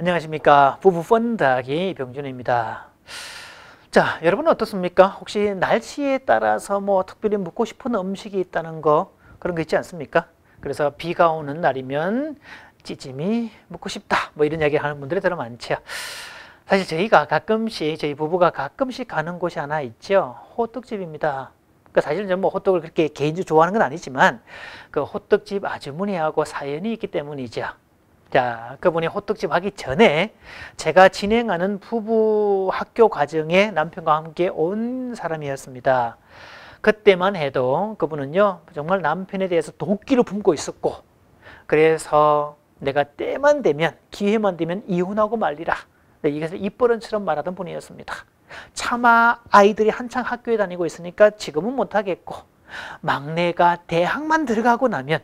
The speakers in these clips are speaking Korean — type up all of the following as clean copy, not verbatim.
안녕하십니까. 부부 펀드하기 병준입니다. 자, 여러분은 어떻습니까? 혹시 날씨에 따라서 뭐 특별히 먹고 싶은 음식이 있다는 거 그런 거 있지 않습니까? 그래서 비가 오는 날이면 찌짐이 먹고 싶다 뭐 이런 이야기 하는 분들이 더 많죠. 사실 저희 부부가 가끔씩 가는 곳이 하나 있죠. 호떡집입니다. 그러니까 사실은 저는 뭐 호떡을 그렇게 개인적으로 좋아하는 건 아니지만 그 호떡집 아주머니하고 사연이 있기 때문이죠. 자, 그분이 호떡집 하기 전에 제가 진행하는 부부 학교 과정에 남편과 함께 온 사람이었습니다. 그때만 해도 그분은요, 정말 남편에 대해서 도끼를 품고 있었고, 그래서 내가 때만 되면, 기회만 되면 이혼하고 말리라. 이것을 입버릇처럼 말하던 분이었습니다. 차마 아이들이 한창 학교에 다니고 있으니까 지금은 못하겠고, 막내가 대학만 들어가고 나면,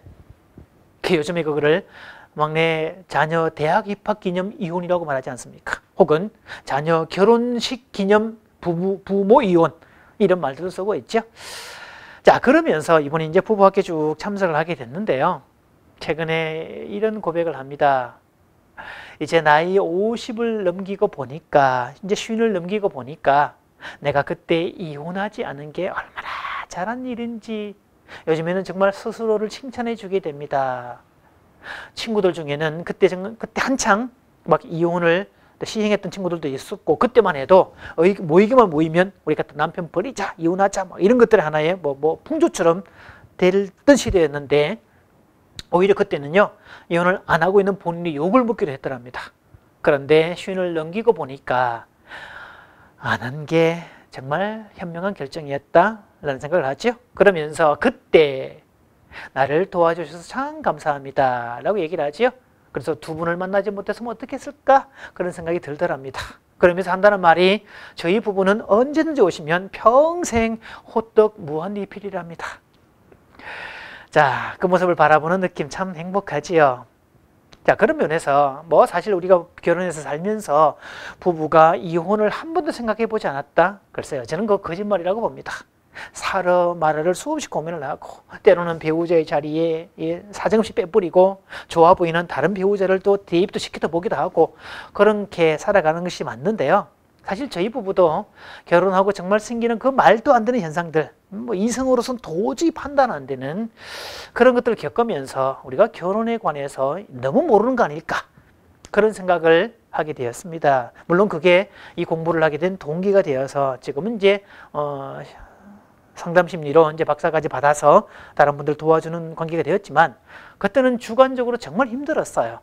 요즘에 그거를 막내 자녀 대학 입학 기념 이혼이라고 말하지 않습니까? 혹은 자녀 결혼식 기념 부모 이혼 이런 말들도 쓰고 있죠. 자, 그러면서 이번에 이제 부부학교 쭉 참석을 하게 됐는데요. 최근에 이런 고백을 합니다. 이제 나이 50을 넘기고 보니까, 이제 50을 넘기고 보니까 내가 그때 이혼하지 않은 게 얼마나 잘한 일인지 요즘에는 정말 스스로를 칭찬해 주게 됩니다. 친구들 중에는 그때 한창 막 이혼을 시행했던 친구들도 있었고, 그때만 해도 모이기만 모이면 우리 같은 남편 버리자, 이혼하자 뭐 이런 것들이 하나의 뭐 풍조처럼 됐던 시대였는데, 오히려 그때는요, 이혼을 안 하고 있는 본인이 욕을 먹기도 했더랍니다. 그런데 쉰을 넘기고 보니까 안 한 게 정말 현명한 결정이었다라는 생각을 하죠. 그러면서 그때 나를 도와주셔서 참 감사합니다 라고 얘기를 하지요. 그래서 두 분을 만나지 못했으면 어떻게 했을까 그런 생각이 들더랍니다. 그러면서 한다는 말이, 저희 부부는 언제든지 오시면 평생 호떡 무한리필이랍니다. 자, 그 모습을 바라보는 느낌 참 행복하지요. 자, 그런 면에서 뭐 사실 우리가 결혼해서 살면서 부부가 이혼을 한 번도 생각해 보지 않았다? 글쎄요, 저는 그거 거짓말이라고 봅니다. 사러 말을 수없이 고민을 하고, 때로는 배우자의 자리에 사정없이 빼뿌리고 좋아 보이는 다른 배우자를 또 대입도 시켜도 보기도 하고, 그렇게 살아가는 것이 맞는데요. 사실 저희 부부도 결혼하고 정말 생기는 그 말도 안 되는 현상들, 뭐 이성으로서는 도저히 판단 안 되는 그런 것들을 겪으면서 우리가 결혼에 관해서 너무 모르는 거 아닐까, 그런 생각을 하게 되었습니다. 물론 그게 이 공부를 하게 된 동기가 되어서 지금은 이제 상담 심리로 이제 박사까지 받아서 다른 분들 도와주는 관계가 되었지만, 그때는 주관적으로 정말 힘들었어요.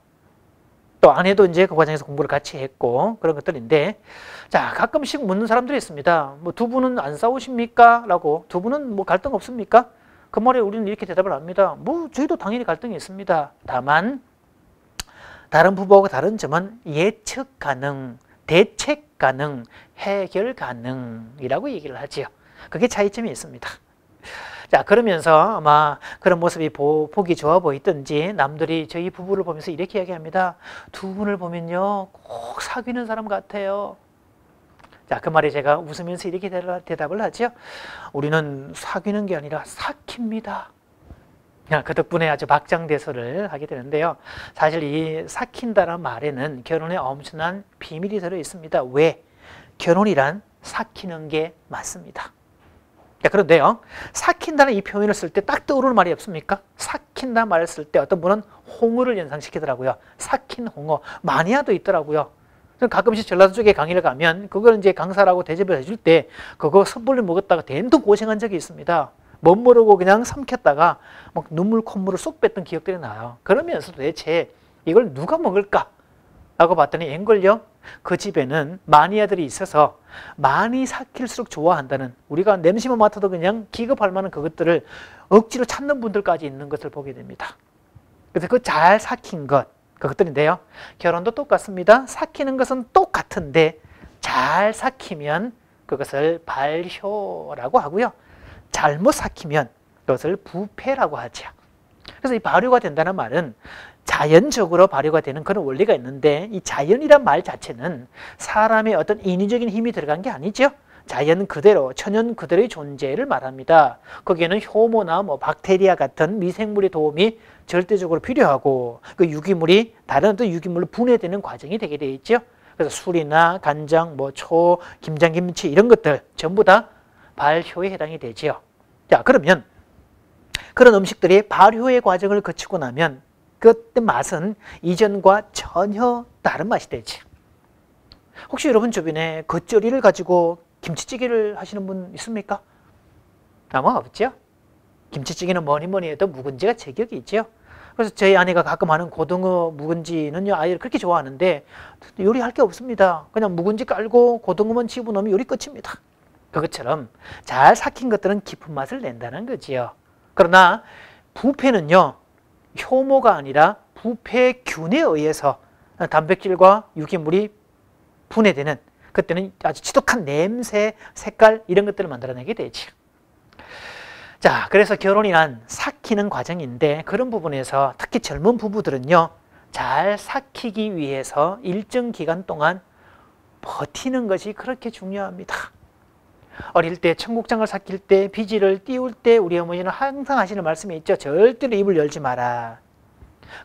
또 아내도 이제 그 과정에서 공부를 같이 했고 그런 것들인데, 자, 가끔씩 묻는 사람들이 있습니다. 뭐 두 분은 안 싸우십니까? 라고. 두 분은 뭐 갈등 없습니까? 그 말에 우리는 이렇게 대답을 합니다. 뭐 저희도 당연히 갈등이 있습니다. 다만 다른 부부하고 다른 점은 예측 가능, 대책 가능, 해결 가능이라고 얘기를 하지요. 그게 차이점이 있습니다. 자, 그러면서 아마 그런 모습이 보기 좋아 보이든지 남들이 저희 부부를 보면서 이렇게 이야기합니다. 두 분을 보면요, 꼭 사귀는 사람 같아요. 자, 그 말에 제가 웃으면서 이렇게 대답을 하죠. 우리는 사귀는 게 아니라 삭힙니다. 그 덕분에 아주 박장대소를 하게 되는데요. 사실 이 삭힌다는 말에는 결혼에 엄청난 비밀이 들어 있습니다. 왜? 결혼이란 삭히는 게 맞습니다. 자, 그런데요, 삭힌다는 이 표현을 쓸 때 딱 떠오르는 말이 없습니까? 삭힌다는 말을 쓸 때 어떤 분은 홍어를 연상시키더라고요. 삭힌 홍어, 마니아도 있더라고요. 가끔씩 전라도 쪽에 강의를 가면 그걸 이제 강사라고 대접을 해줄 때 그거 섣불리 먹었다가 된통 고생한 적이 있습니다. 못 모르고 그냥 삼켰다가 막 눈물 콧물을 쏙 뺐던 기억들이 나요. 그러면서 도대체 이걸 누가 먹을까? 라고 봤더니 앵걸요, 그 집에는 마니아들이 있어서 많이 삭힐수록 좋아한다는, 우리가 냄새만 맡아도 그냥 기겁할 만한 그것들을 억지로 찾는 분들까지 있는 것을 보게 됩니다. 그래서 그 잘 삭힌 것, 그것들인데요. 결혼도 똑같습니다. 삭히는 것은 똑같은데 잘 삭히면 그것을 발효라고 하고요. 잘못 삭히면 그것을 부패라고 하죠. 그래서 이 발효가 된다는 말은 자연적으로 발효가 되는 그런 원리가 있는데, 이 자연이란 말 자체는 사람의 어떤 인위적인 힘이 들어간 게 아니죠. 자연 그대로, 천연 그대로의 존재를 말합니다. 거기에는 효모나 뭐 박테리아 같은 미생물의 도움이 절대적으로 필요하고 그 유기물이 다른 어떤 유기물로 분해되는 과정이 되게 되어 있죠. 그래서 술이나 간장, 뭐 초, 김장김치 이런 것들 전부 다 발효에 해당이 되지요. 자, 그러면 그런 음식들이 발효의 과정을 거치고 나면 그때 맛은 이전과 전혀 다른 맛이 되지. 혹시 여러분 주변에 겉절이를 가지고 김치찌개를 하시는 분 있습니까? 아마 없죠? 김치찌개는 뭐니 해도 묵은지가 제격이 있죠. 그래서 저희 아내가 가끔 하는 고등어 묵은지는요, 아이를 그렇게 좋아하는데 요리할 게 없습니다. 그냥 묵은지 깔고 고등어만 집어넣으면 요리 끝입니다. 그것처럼 잘 삭힌 것들은 깊은 맛을 낸다는 거지요. 그러나 부패는요, 효모가 아니라 부패균에 의해서 단백질과 유기물이 분해되는, 그때는 아주 지독한 냄새, 색깔 이런 것들을 만들어내게 되죠. 자, 그래서 결혼이란 삭히는 과정인데 그런 부분에서 특히 젊은 부부들은요, 잘 삭히기 위해서 일정 기간 동안 버티는 것이 그렇게 중요합니다. 어릴 때 청국장을 삭힐 때 비지를 띄울 때 우리 어머니는 항상 하시는 말씀이 있죠. 절대로 입을 열지 마라.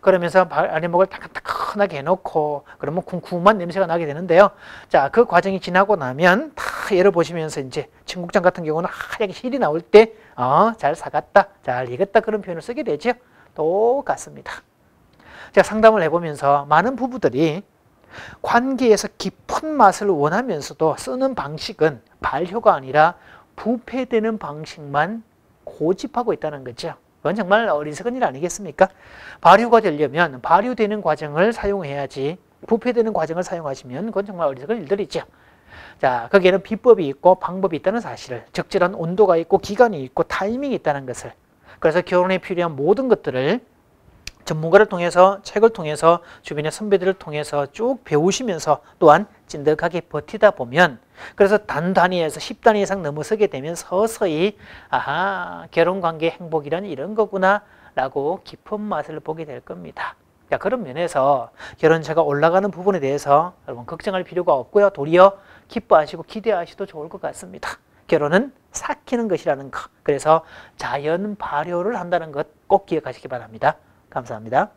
그러면서 아랫목을 따끈따끈하게 해놓고 그러면 쿰쿰한 냄새가 나게 되는데요. 자, 그 과정이 지나고 나면 다 열어보시면서 이제 청국장 같은 경우는 하얗게 실이 나올 때 잘 삭았다, 잘 익었다 그런 표현을 쓰게 되죠. 똑같습니다. 제가 상담을 해보면서 많은 부부들이 관계에서 깊은 맛을 원하면서도 쓰는 방식은 발효가 아니라 부패되는 방식만 고집하고 있다는 거죠. 그건 정말 어리석은 일 아니겠습니까? 발효가 되려면 발효되는 과정을 사용해야지 부패되는 과정을 사용하시면 그건 정말 어리석은 일들이죠. 자, 거기에는 비법이 있고 방법이 있다는 사실을, 적절한 온도가 있고 기간이 있고 타이밍이 있다는 것을, 그래서 결혼에 필요한 모든 것들을 전문가를 통해서, 책을 통해서, 주변의 선배들을 통해서 쭉 배우시면서 또한 찐득하게 버티다 보면, 그래서 단 단위에서 10단위 이상 넘어서게 되면 서서히 아하, 결혼관계 행복이란 이런 거구나 라고 깊은 맛을 보게 될 겁니다. 자, 그런 면에서 결혼차가 올라가는 부분에 대해서 여러분 걱정할 필요가 없고요. 도리어 기뻐하시고 기대하셔도 좋을 것 같습니다. 결혼은 삭히는 것이라는 것, 그래서 자연 발효를 한다는 것 꼭 기억하시기 바랍니다. 감사합니다.